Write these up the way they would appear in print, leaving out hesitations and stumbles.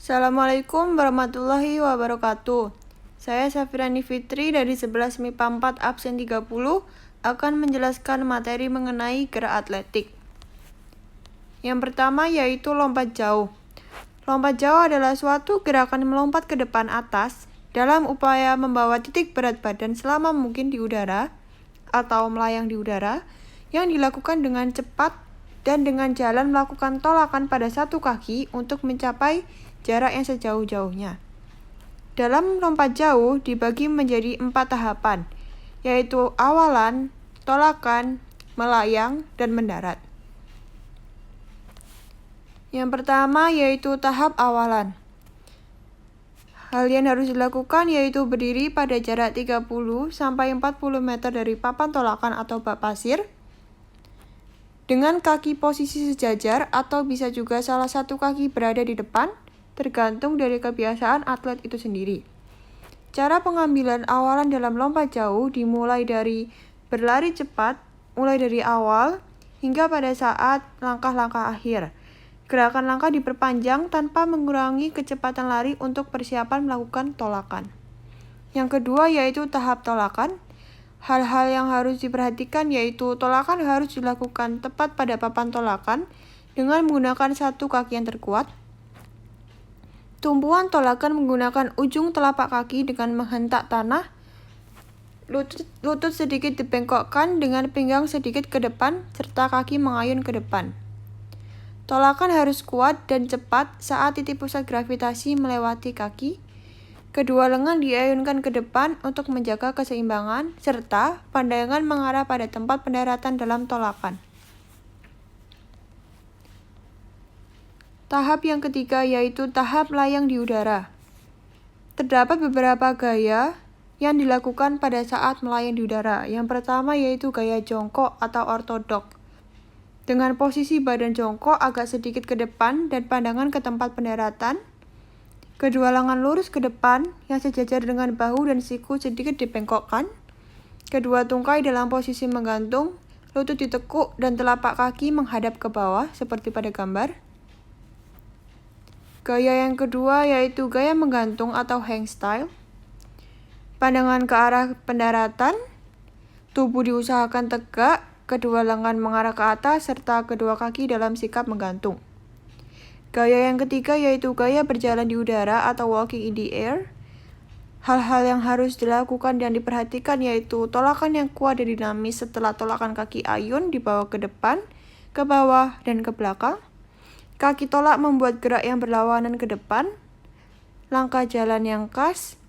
Assalamualaikum warahmatullahi wabarakatuh. Saya Safirani Fitri dari 11 MIPA 4 absen 30 akan menjelaskan materi mengenai gerak atletik. Yang pertama yaitu lompat jauh. Lompat jauh adalah suatu gerakan melompat ke depan atas dalam upaya membawa titik berat badan selama mungkin di udara atau melayang di udara yang dilakukan dengan cepat dan dengan jalan melakukan tolakan pada satu kaki untuk mencapai jarak yang sejauh-jauhnya. Dalam lompat jauh dibagi menjadi 4 tahapan, yaitu awalan, tolakan, melayang, dan mendarat. Yang pertama yaitu tahap awalan. Hal yang harus dilakukan yaitu berdiri pada jarak 30 sampai 40 meter dari papan tolakan atau bak pasir, dengan kaki posisi sejajar atau bisa juga salah satu kaki berada di depan, tergantung dari kebiasaan atlet itu sendiri. Cara pengambilan awalan dalam lompat jauh dimulai dari berlari cepat, mulai dari awal hingga pada saat langkah-langkah akhir. Gerakan langkah diperpanjang tanpa mengurangi kecepatan lari untuk persiapan melakukan tolakan. Yang kedua yaitu tahap tolakan. Hal-hal yang harus diperhatikan yaitu tolakan harus dilakukan tepat pada papan tolakan dengan menggunakan satu kaki yang terkuat. Tumpuan tolakan menggunakan ujung telapak kaki dengan menghentak tanah, lutut sedikit dibengkokkan dengan pinggang sedikit ke depan, serta kaki mengayun ke depan. Tolakan harus kuat dan cepat saat titik pusat gravitasi melewati kaki. Kedua lengan diayunkan ke depan untuk menjaga keseimbangan, serta pandangan mengarah pada tempat pendaratan dalam tolakan. Tahap yang ketiga yaitu tahap melayang di udara. Terdapat beberapa gaya yang dilakukan pada saat melayang di udara. Yang pertama yaitu gaya jongkok atau ortodok. Dengan posisi badan jongkok agak sedikit ke depan dan pandangan ke tempat pendaratan. Kedua lengan lurus ke depan yang sejajar dengan bahu dan siku sedikit dibengkokkan. Kedua tungkai dalam posisi menggantung, lutut ditekuk dan telapak kaki menghadap ke bawah seperti pada gambar. Gaya yang kedua yaitu gaya menggantung atau hang style. Pandangan ke arah pendaratan, tubuh diusahakan tegak, kedua lengan mengarah ke atas, serta kedua kaki dalam sikap menggantung. Gaya yang ketiga yaitu gaya berjalan di udara atau walking in the air. Hal-hal yang harus dilakukan dan diperhatikan yaitu tolakan yang kuat dan dinamis setelah tolakan kaki ayun dibawa ke depan, ke bawah, dan ke belakang. Kaki tolak membuat gerak yang berlawanan ke depan, langkah jalan yang khas,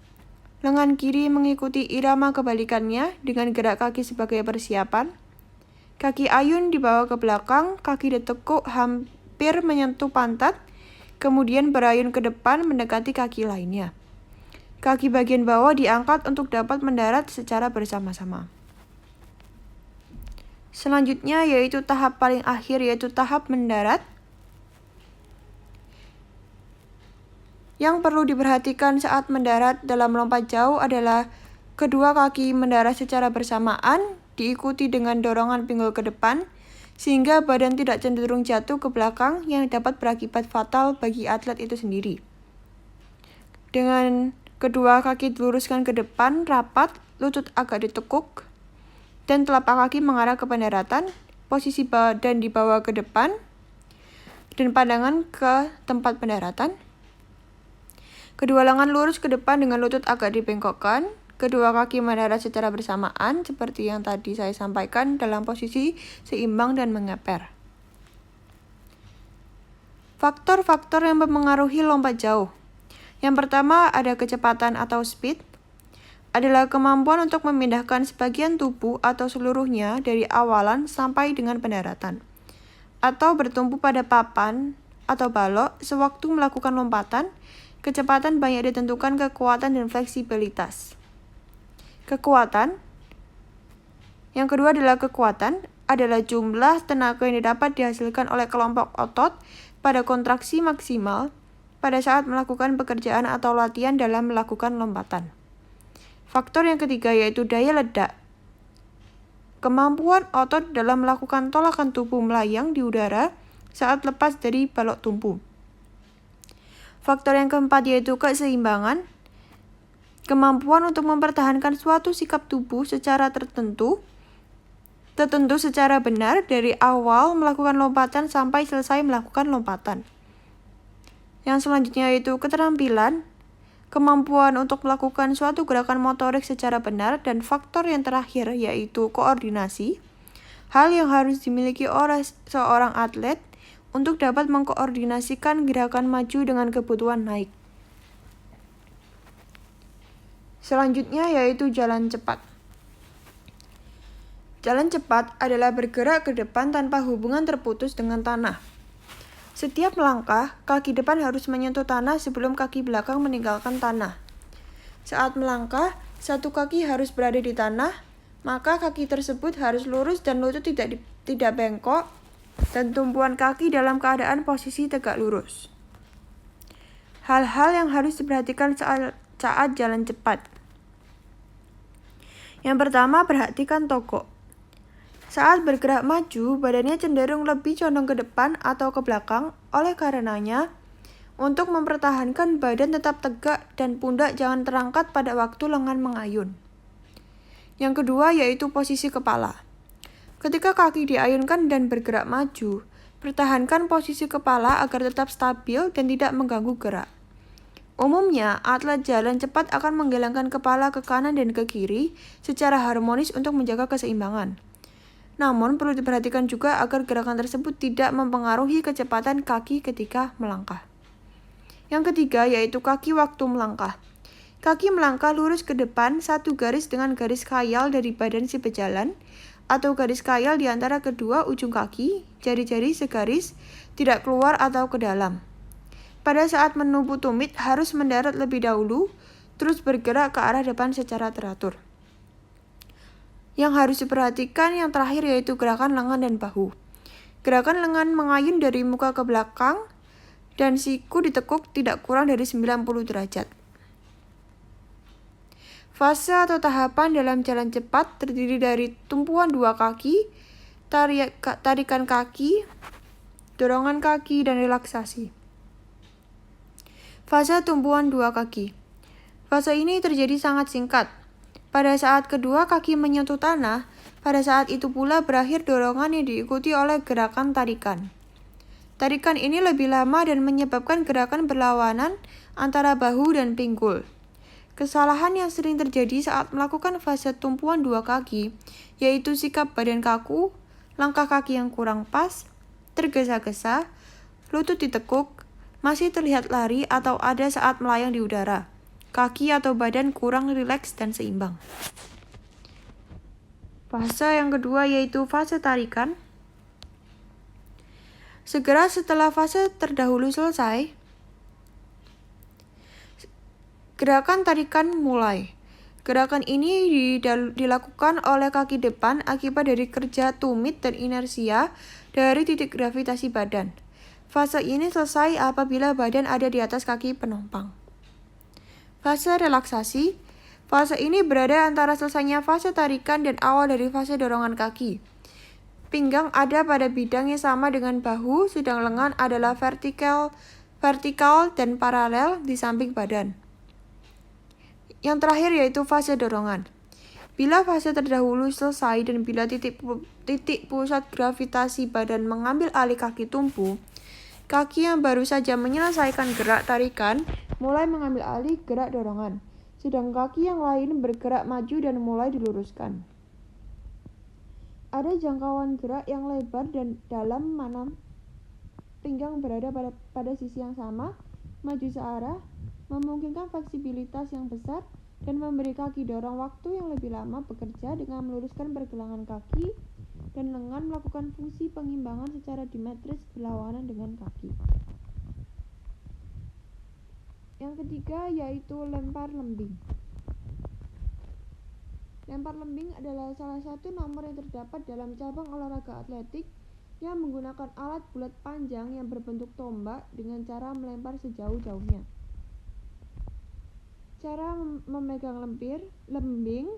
lengan kiri mengikuti irama kebalikannya dengan gerak kaki sebagai persiapan, kaki ayun dibawa ke belakang, kaki ditekuk hampir menyentuh pantat, kemudian berayun ke depan mendekati kaki lainnya. Kaki bagian bawah diangkat untuk dapat mendarat secara bersama-sama. Selanjutnya yaitu tahap paling akhir yaitu tahap mendarat. Yang perlu diperhatikan saat mendarat dalam lompat jauh adalah kedua kaki mendarat secara bersamaan, diikuti dengan dorongan pinggul ke depan, sehingga badan tidak cenderung jatuh ke belakang yang dapat berakibat fatal bagi atlet itu sendiri. Dengan kedua kaki diluruskan ke depan, rapat, lutut agak ditekuk, dan telapak kaki mengarah ke pendaratan, posisi badan dibawa ke depan, dan pandangan ke tempat pendaratan. Kedua lengan lurus ke depan dengan lutut agak dibengkokkan. Kedua kaki mendarat secara bersamaan seperti yang tadi saya sampaikan dalam posisi seimbang dan mengeper. Faktor-faktor yang mempengaruhi lompat jauh. Yang pertama ada kecepatan atau speed. Adalah kemampuan untuk memindahkan sebagian tubuh atau seluruhnya dari awalan sampai dengan pendaratan. Atau bertumpu pada papan atau balok sewaktu melakukan lompatan. Kecepatan banyak ditentukan kekuatan dan fleksibilitas. Kekuatan. Yang kedua adalah jumlah tenaga yang dapat dihasilkan oleh kelompok otot pada kontraksi maksimal pada saat melakukan pekerjaan atau latihan dalam melakukan lompatan. Faktor yang ketiga yaitu daya ledak. Kemampuan otot dalam melakukan tolakan tubuh melayang di udara saat lepas dari balok tumpu. Faktor yang keempat yaitu keseimbangan. Kemampuan untuk mempertahankan suatu sikap tubuh secara tertentu secara benar dari awal melakukan lompatan sampai selesai melakukan lompatan. Yang selanjutnya yaitu keterampilan, kemampuan untuk melakukan suatu gerakan motorik secara benar, dan faktor yang terakhir yaitu koordinasi, hal yang harus dimiliki oleh seorang atlet untuk dapat mengkoordinasikan gerakan maju dengan kebutuhan naik. Selanjutnya yaitu jalan cepat. Jalan cepat adalah bergerak ke depan tanpa hubungan terputus dengan tanah. Setiap melangkah, kaki depan harus menyentuh tanah sebelum kaki belakang meninggalkan tanah. Saat melangkah, satu kaki harus berada di tanah, maka kaki tersebut harus lurus dan lutut tidak bengkok, dan tumpuan kaki dalam keadaan posisi tegak lurus. Hal-hal yang harus diperhatikan saat jalan cepat. Yang pertama, perhatikan tokok. Saat bergerak maju, badannya cenderung lebih condong ke depan atau ke belakang. Oleh karenanya, untuk mempertahankan badan tetap tegak dan pundak jangan terangkat pada waktu lengan mengayun. Yang kedua yaitu posisi kepala. Ketika kaki diayunkan dan bergerak maju, pertahankan posisi kepala agar tetap stabil dan tidak mengganggu gerak. Umumnya, atlet jalan cepat akan menggelengkan kepala ke kanan dan ke kiri secara harmonis untuk menjaga keseimbangan. Namun, perlu diperhatikan juga agar gerakan tersebut tidak mempengaruhi kecepatan kaki ketika melangkah. Yang ketiga yaitu kaki waktu melangkah. Kaki melangkah lurus ke depan satu garis dengan garis khayal dari badan si pejalan, atau garis khayal di antara kedua ujung kaki, jari-jari segaris, tidak keluar atau ke dalam. Pada saat menumpu tumit harus mendarat lebih dahulu, terus bergerak ke arah depan secara teratur. Yang harus diperhatikan yang terakhir yaitu gerakan lengan dan bahu. Gerakan lengan mengayun dari muka ke belakang dan siku ditekuk tidak kurang dari 90 derajat. Fase atau tahapan dalam jalan cepat terdiri dari tumpuan dua kaki, tarikan kaki, dorongan kaki, dan relaksasi. Fase tumpuan dua kaki. Fase ini terjadi sangat singkat. Pada saat kedua kaki menyentuh tanah, pada saat itu pula berakhir dorongan yang diikuti oleh gerakan tarikan. Tarikan ini lebih lama dan menyebabkan gerakan berlawanan antara bahu dan pinggul. Kesalahan yang sering terjadi saat melakukan fase tumpuan dua kaki, yaitu sikap badan kaku, langkah kaki yang kurang pas, tergesa-gesa, lutut ditekuk, masih terlihat lari atau ada saat melayang di udara. Kaki atau badan kurang rileks dan seimbang. Fase yang kedua yaitu fase tarikan. Segera setelah fase terdahulu selesai, gerakan tarikan mulai. Gerakan ini dilakukan oleh kaki depan akibat dari kerja tumit dan inersia dari titik gravitasi badan. Fase ini selesai apabila badan ada di atas kaki penopang. Fase relaksasi. Fase ini berada antara selesainya fase tarikan dan awal dari fase dorongan kaki. Pinggang ada pada bidang yang sama dengan bahu, sedang lengan adalah vertikal dan paralel di samping badan. Yang terakhir yaitu fase dorongan. Bila fase terdahulu selesai dan bila titik pusat gravitasi badan mengambil alih kaki tumpu, kaki yang baru saja menyelesaikan gerak tarikan mulai mengambil alih gerak dorongan, sedang kaki yang lain bergerak maju dan mulai diluruskan. Ada jangkauan gerak yang lebar dan dalam mana pinggang berada pada sisi yang sama, maju searah, memungkinkan fleksibilitas yang besar, dan memberi kaki dorong waktu yang lebih lama bekerja dengan meluruskan pergelangan kaki dan lengan melakukan fungsi pengimbangan secara dimetris berlawanan dengan kaki. Yang ketiga yaitu lempar lembing. Lempar lembing adalah salah satu nomor yang terdapat dalam cabang olahraga atletik yang menggunakan alat bulat panjang yang berbentuk tombak dengan cara melempar sejauh-jauhnya. Cara memegang lembing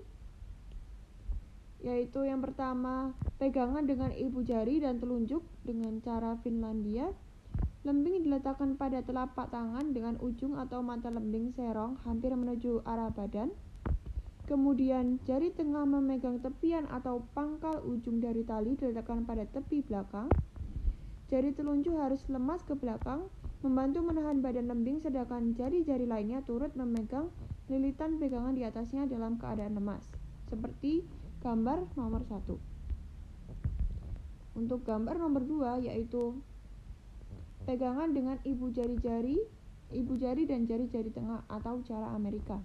yaitu yang pertama, pegangan dengan ibu jari dan telunjuk dengan cara Finlandia. Lembing diletakkan pada telapak tangan dengan ujung atau mata lembing serong hampir menuju arah badan. Kemudian jari tengah memegang tepian atau pangkal ujung dari tali diletakkan pada tepi belakang. Jari telunjuk harus lemas ke belakang, membantu menahan badan lembing, sedangkan jari-jari lainnya turut memegang lilitan pegangan di atasnya dalam keadaan lemas, seperti gambar nomor 1. Untuk gambar nomor 2 yaitu pegangan dengan ibu jari dan jari-jari tengah atau cara Amerika.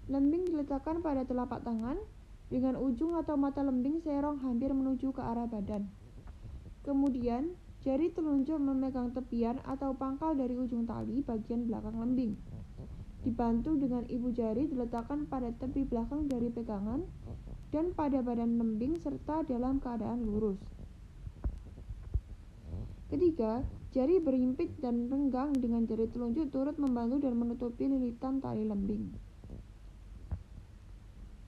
Lembing diletakkan pada telapak tangan dengan ujung atau mata lembing serong hampir menuju ke arah badan. Kemudian, jari telunjuk memegang tepian atau pangkal dari ujung tali bagian belakang lembing. Dibantu dengan ibu jari diletakkan pada tepi belakang dari pegangan dan pada badan lembing serta dalam keadaan lurus. Ketiga, jari berimpit dan renggang dengan jari telunjuk turut membantu dan menutupi lilitan tali lembing.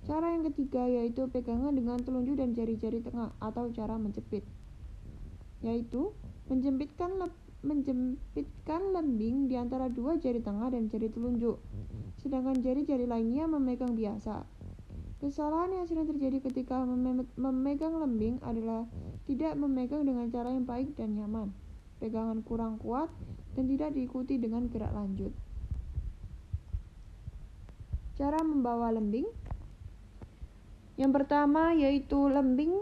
Cara yang ketiga yaitu pegangan dengan telunjuk dan jari-jari tengah atau cara menjepit, yaitu menjepitkan lembing di antara dua jari tengah dan jari telunjuk, sedangkan jari-jari lainnya memegang biasa. Kesalahan yang sering terjadi ketika memegang lembing adalah tidak memegang dengan cara yang baik dan nyaman, pegangan kurang kuat, dan tidak diikuti dengan gerak lanjut. Cara membawa lembing. Yang pertama yaitu lembing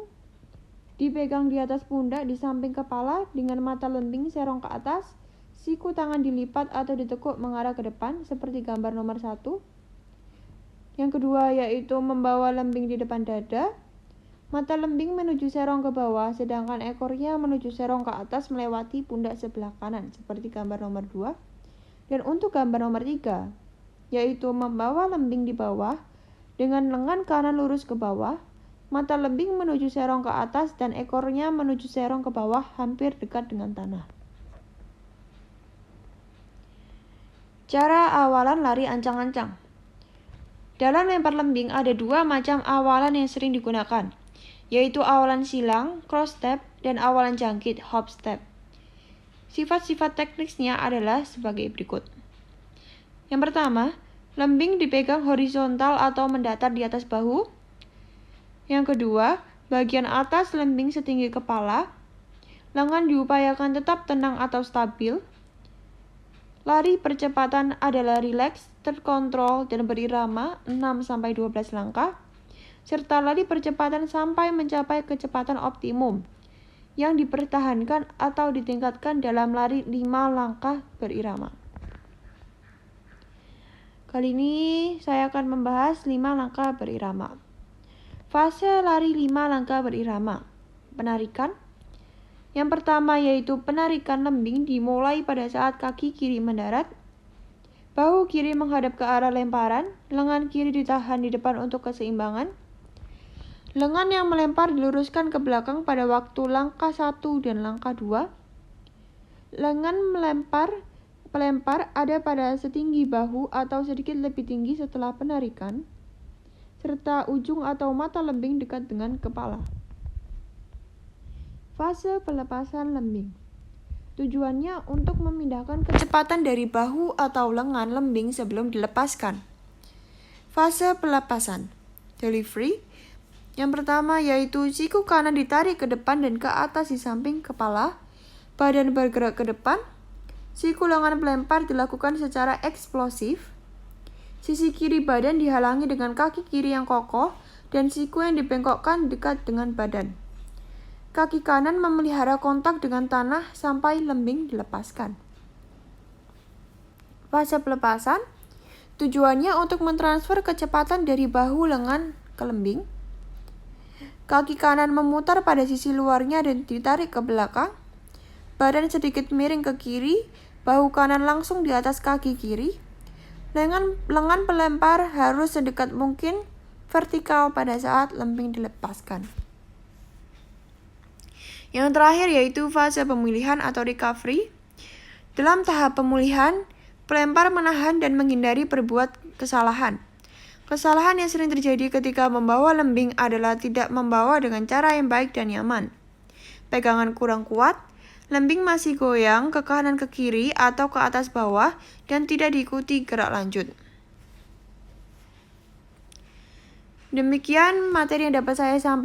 dipegang di atas pundak di samping kepala dengan mata lembing serong ke atas, siku tangan dilipat atau ditekuk mengarah ke depan seperti gambar nomor 1. Yang kedua yaitu membawa lembing di depan dada. Mata lembing menuju serong ke bawah sedangkan ekornya menuju serong ke atas melewati pundak sebelah kanan seperti gambar nomor 2. Dan untuk gambar nomor 3 yaitu membawa lembing di bawah dengan lengan kanan lurus ke bawah. Mata lembing menuju serong ke atas dan ekornya menuju serong ke bawah hampir dekat dengan tanah. Cara awalan lari ancang-ancang. Dalam lempar lembing ada dua macam awalan yang sering digunakan, yaitu awalan silang, cross step, dan awalan jangkit, hop step. Sifat-sifat teknisnya adalah sebagai berikut. Yang pertama, lembing dipegang horizontal atau mendatar di atas bahu. Yang kedua, bagian atas lembing setinggi kepala. Lengan diupayakan tetap tenang atau stabil. Lari percepatan adalah rileks, terkontrol, dan berirama 6-12 langkah. Serta lari percepatan sampai mencapai kecepatan optimum yang dipertahankan atau ditingkatkan dalam lari 5 langkah berirama. Kali ini saya akan membahas 5 langkah berirama. Fase lari 5 langkah berirama. Penarikan. Yang pertama yaitu penarikan lembing dimulai pada saat kaki kiri mendarat. Bahu kiri menghadap ke arah lemparan, lengan kiri ditahan di depan untuk keseimbangan. Lengan yang melempar diluruskan ke belakang pada waktu langkah 1 dan langkah 2. Lengan pelempar ada pada setinggi bahu atau sedikit lebih tinggi setelah penarikan, serta ujung atau mata lembing dekat dengan kepala. Fase pelepasan lembing. Tujuannya untuk memindahkan kecepatan dari bahu atau lengan lembing sebelum dilepaskan. Fase pelepasan. Delivery. Yang pertama yaitu siku kanan ditarik ke depan dan ke atas di samping kepala, badan bergerak ke depan. Siku lengan pelempar dilakukan secara eksplosif. Sisi kiri badan dihalangi dengan kaki kiri yang kokoh dan siku yang dibengkokkan dekat dengan badan. Kaki kanan memelihara kontak dengan tanah sampai lembing dilepaskan. Fase pelepasan. Tujuannya untuk mentransfer kecepatan dari bahu lengan ke lembing. Kaki kanan memutar pada sisi luarnya dan ditarik ke belakang. Badan sedikit miring ke kiri, bahu kanan langsung di atas kaki kiri. Lengan pelempar harus sedekat mungkin vertikal pada saat lembing dilepaskan. Yang terakhir yaitu fase pemulihan atau recovery. Dalam tahap pemulihan, pelempar menahan dan menghindari berbuat kesalahan. Kesalahan yang sering terjadi ketika membawa lembing adalah tidak membawa dengan cara yang baik dan nyaman. Pegangan kurang kuat, Lembing masih goyang ke kanan ke kiri atau ke atas bawah dan tidak diikuti gerak lanjut. Demikian materi yang dapat saya sampaikan.